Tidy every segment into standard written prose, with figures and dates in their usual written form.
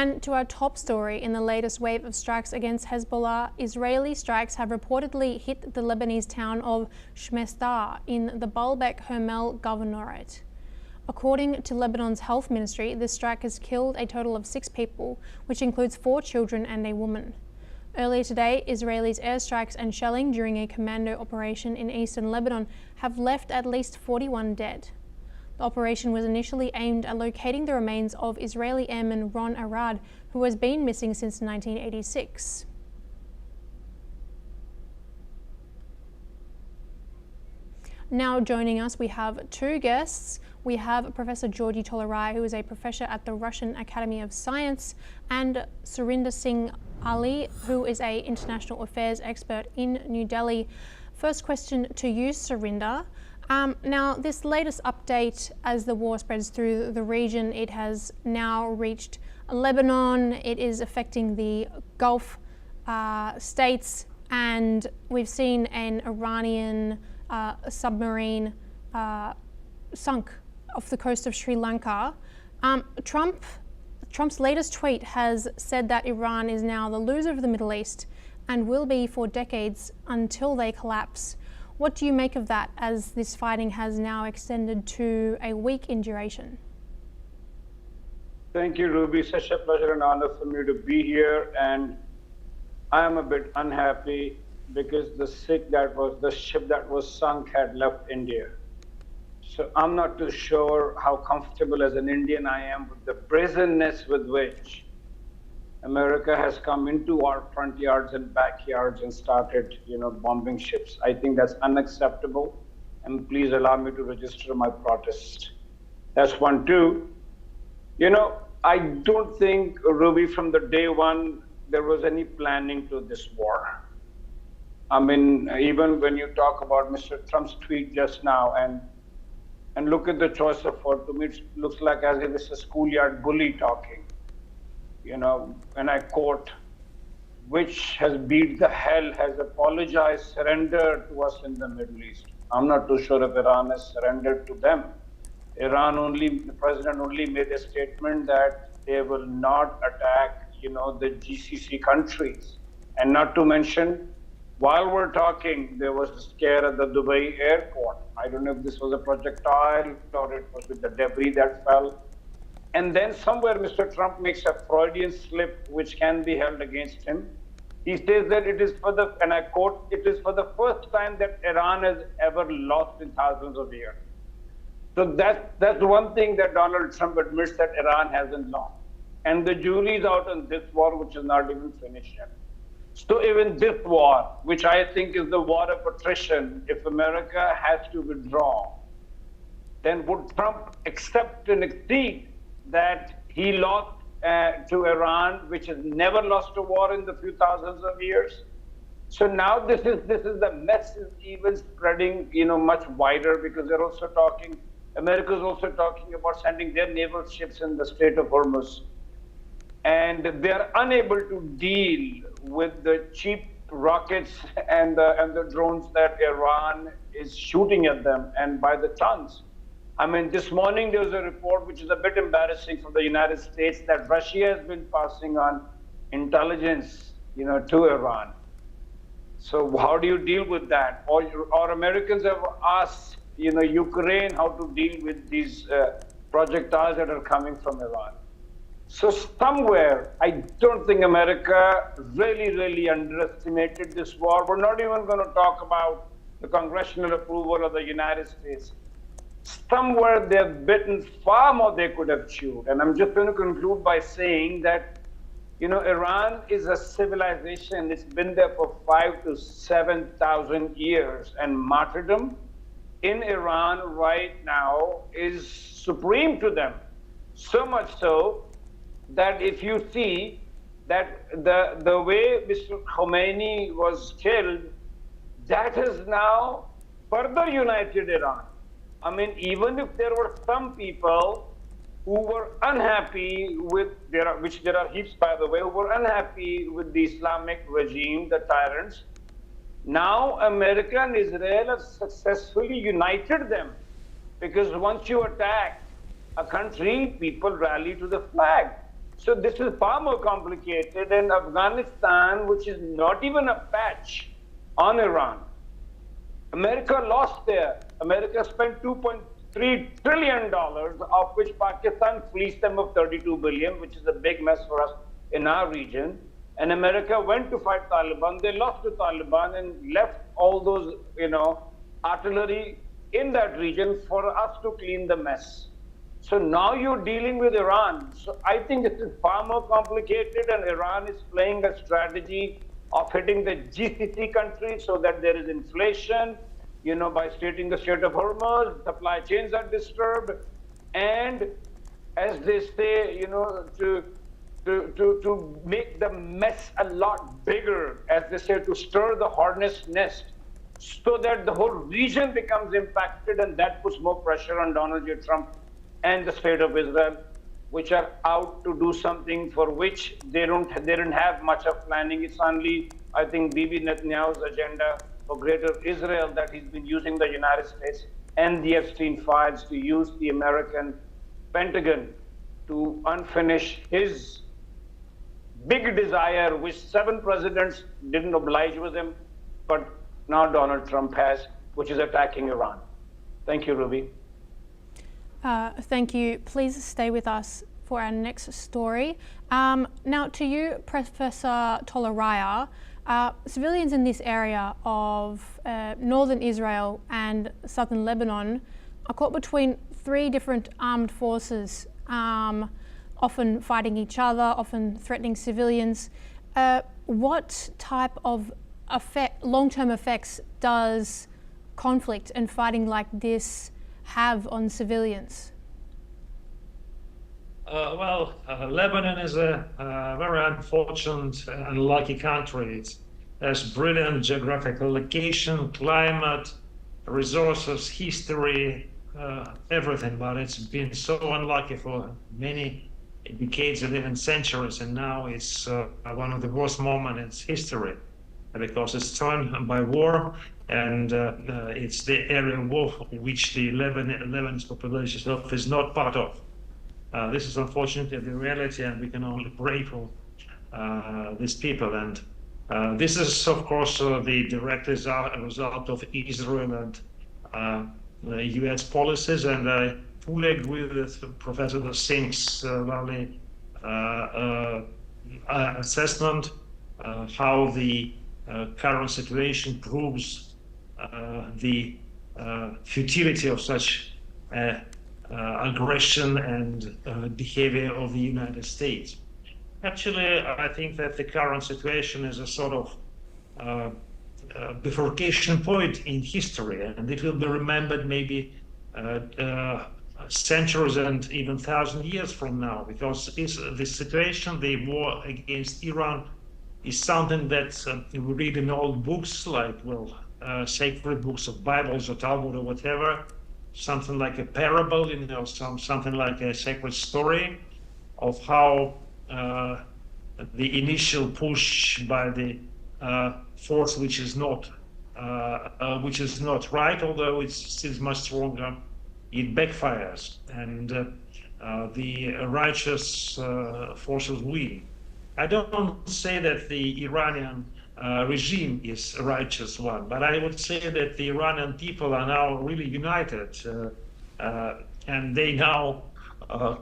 And to our top story, in the latest wave of strikes against Hezbollah, Israeli strikes have reportedly hit the Lebanese town of Shmestar in the Baalbek-Hermel governorate. According to Lebanon's health ministry, this strike has killed a total of 6 people, which includes 4 children and a woman. Earlier today, Israelis' airstrikes and shelling during a commando operation in eastern Lebanon have left at least 41 dead. The operation was initially aimed at locating the remains of Israeli airman Ron Arad, who has been missing since 1986. Now joining us, we have 2 guests. We have Professor Georgi Toloraya, who is a professor at the Russian Academy of Science, and Surinder Lali, who is an international affairs expert in New Delhi. First question to you, Surinder. Now, this latest update, as the war spreads through the region, it has now reached Lebanon. It is affecting the Gulf states, and we've seen an Iranian submarine sunk off the coast of Sri Lanka. Trump's latest tweet has said that Iran is now the loser of the Middle East and will be for decades until they collapse. What do you make of that, as this fighting has now extended to a week in duration? Thank you, Ruby. Such a pleasure and honor for me to be here. And I am a bit unhappy because the ship that was sunk had left India. So I'm not too sure how comfortable as an Indian I am with the brazenness with which America has come into our front yards and backyards and started, bombing ships. I think that's unacceptable, and please allow me to register my protest. That's 1. 2, I don't think, Ruby, from the day one, there was any planning to this war. I mean, even when you talk about Mr. Trump's tweet just now, and look at the choice of word, to me it looks like as if it's a schoolyard bully talking. And I quote, which has beat the hell, has apologized, surrendered to us in the Middle East. I'm not too sure if Iran has surrendered to them. The president only made a statement that they will not attack, the GCC countries. And not to mention, while we're talking, there was a scare at the Dubai airport. I don't know if this was a projectile or it was with the debris that fell. And then somewhere Mr. Trump makes a Freudian slip which can be held against him. He says that it is and I quote, it is for the first time that Iran has ever lost in thousands of years. So that's one thing that Donald Trump admits, that Iran hasn't lost. And the jury's out on this war, which is not even finished yet. So even this war, which I think is the war of attrition, if America has to withdraw, then would Trump accept and accede that he lost to Iran, which has never lost a war in the few thousands of years? So now this is the mess is even spreading, much wider, because they're also talking, America's also talking about sending their naval ships in the Strait of Hormuz. And they're unable to deal with the cheap rockets and the drones that Iran is shooting at them, and by the tons. I mean, this morning there was a report which is a bit embarrassing from the United States that Russia has been passing on intelligence, to Iran. So how do you deal with that? Or Americans have asked, Ukraine how to deal with these projectiles that are coming from Iran. So somewhere, I don't think America really underestimated this war. We're not even going to talk about the congressional approval of the United States. Somewhere they've bitten far more they could have chewed. And I'm just going to conclude by saying that, Iran is a civilization. It's been there for 5,000 to 7,000 years. And martyrdom in Iran right now is supreme to them. So much so that if you see that the way Mr. Khomeini was killed, that has now further united Iran. I mean, even if there were some people who were unhappy with, which there are heaps, by the way, who were unhappy with the Islamic regime, the tyrants, now America and Israel have successfully united them. Because once you attack a country, people rally to the flag. So this is far more complicated. And Afghanistan, which is not even a patch on Iran, America lost there. America spent $2.3 trillion, of which Pakistan fleeced them of $32 billion, which is a big mess for us in our region. And America went to fight Taliban. They lost to Taliban and left all those, artillery in that region for us to clean the mess. So now you're dealing with Iran. So I think this is far more complicated, and Iran is playing a strategy of hitting the GCC countries so that there is inflation, by stating the Strait of Hormuz, supply chains are disturbed. And as they say, to make the mess a lot bigger, as they say, to stir the hornet's nest, so that the whole region becomes impacted, and that puts more pressure on Donald J. Trump and the state of Israel, which are out to do something for which they didn't have much of planning. It's only, I think, Bibi Netanyahu's agenda for greater Israel that he's been using the United States and the Epstein files to use the American Pentagon to unfinish his big desire, which 7 presidents didn't oblige with him, but now Donald Trump has, which is attacking Iran. Thank you, Ruby. Thank you. Please stay with us for our next story. Now, to you, Professor Toloraya, civilians in this area of northern Israel and southern Lebanon are caught between 3 different armed forces, often fighting each other, often threatening civilians. What type of long-term effects does conflict and fighting like this have on civilians? Lebanon is a very unfortunate and unlucky country. It has brilliant geographical location, climate, resources, history, everything, but it's been so unlucky for many decades and even centuries, and now it's one of the worst moments in its history, because it's torn by war, and it's the area of war which the Lebanese population itself is not part of. This is unfortunately the reality, and we can only pray for these people. And this is, of course, the direct result of Israel and the U.S. policies, and I fully agree with Professor Singh's Lali assessment, how the current situation proves the futility of such aggression and behavior of the United States. Actually, I think that the current situation is a sort of bifurcation point in history, and it will be remembered maybe centuries and even 1,000 years from now, because the situation, the war against Iran, is something that we read in old books, like, sacred books of Bibles or Talmud or whatever, something like a parable, something like a sacred story of how the initial push by the force which is not right, although it seems much stronger, it backfires, and the righteous forces win. I don't say that the Iranian regime is a righteous one, but I would say that the Iranian people are now really united, and they now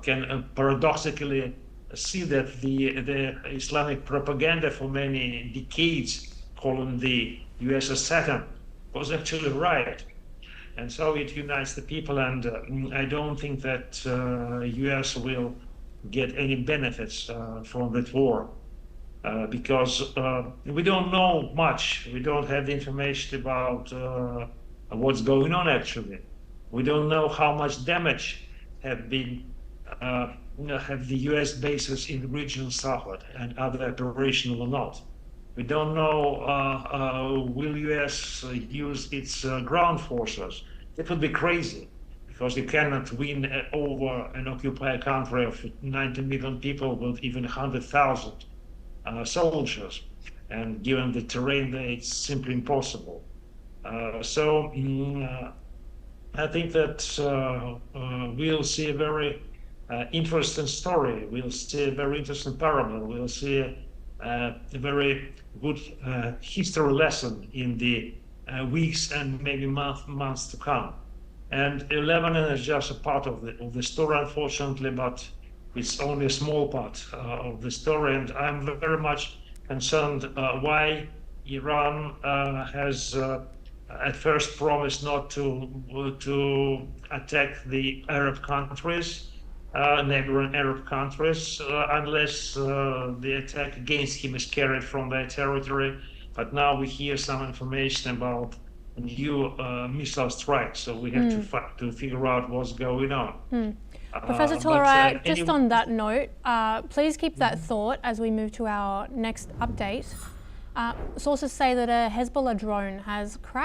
can paradoxically see that the Islamic propaganda for many decades, calling the US a Satan, was actually right. And so it unites the people, and I don't think that US will get any benefits from that war, because we don't know much. We don't have the information about what's going on actually. We don't know how much damage have the US bases in the region suffered and other operational or not. We don't know will US use its ground forces. It would be crazy, because you cannot win over an occupied country of 90 million people with even 100,000 soldiers. And given the terrain there, it's simply impossible. I think that we'll see a very interesting story. We'll see a very interesting parable. We'll see a very good history lesson in the weeks and maybe months to come. And Lebanon is just a part of the story, unfortunately, but it's only a small part of the story. And I'm very much concerned why Iran has at first promised not to attack the Arab countries, neighboring Arab countries, unless the attack against him is carried from their territory. But now we hear some information about new missile strikes, so we have to figure out what's going on. Professor Toloraya, just on that note, please keep that thought as we move to our next update. Sources say that a Hezbollah drone has crashed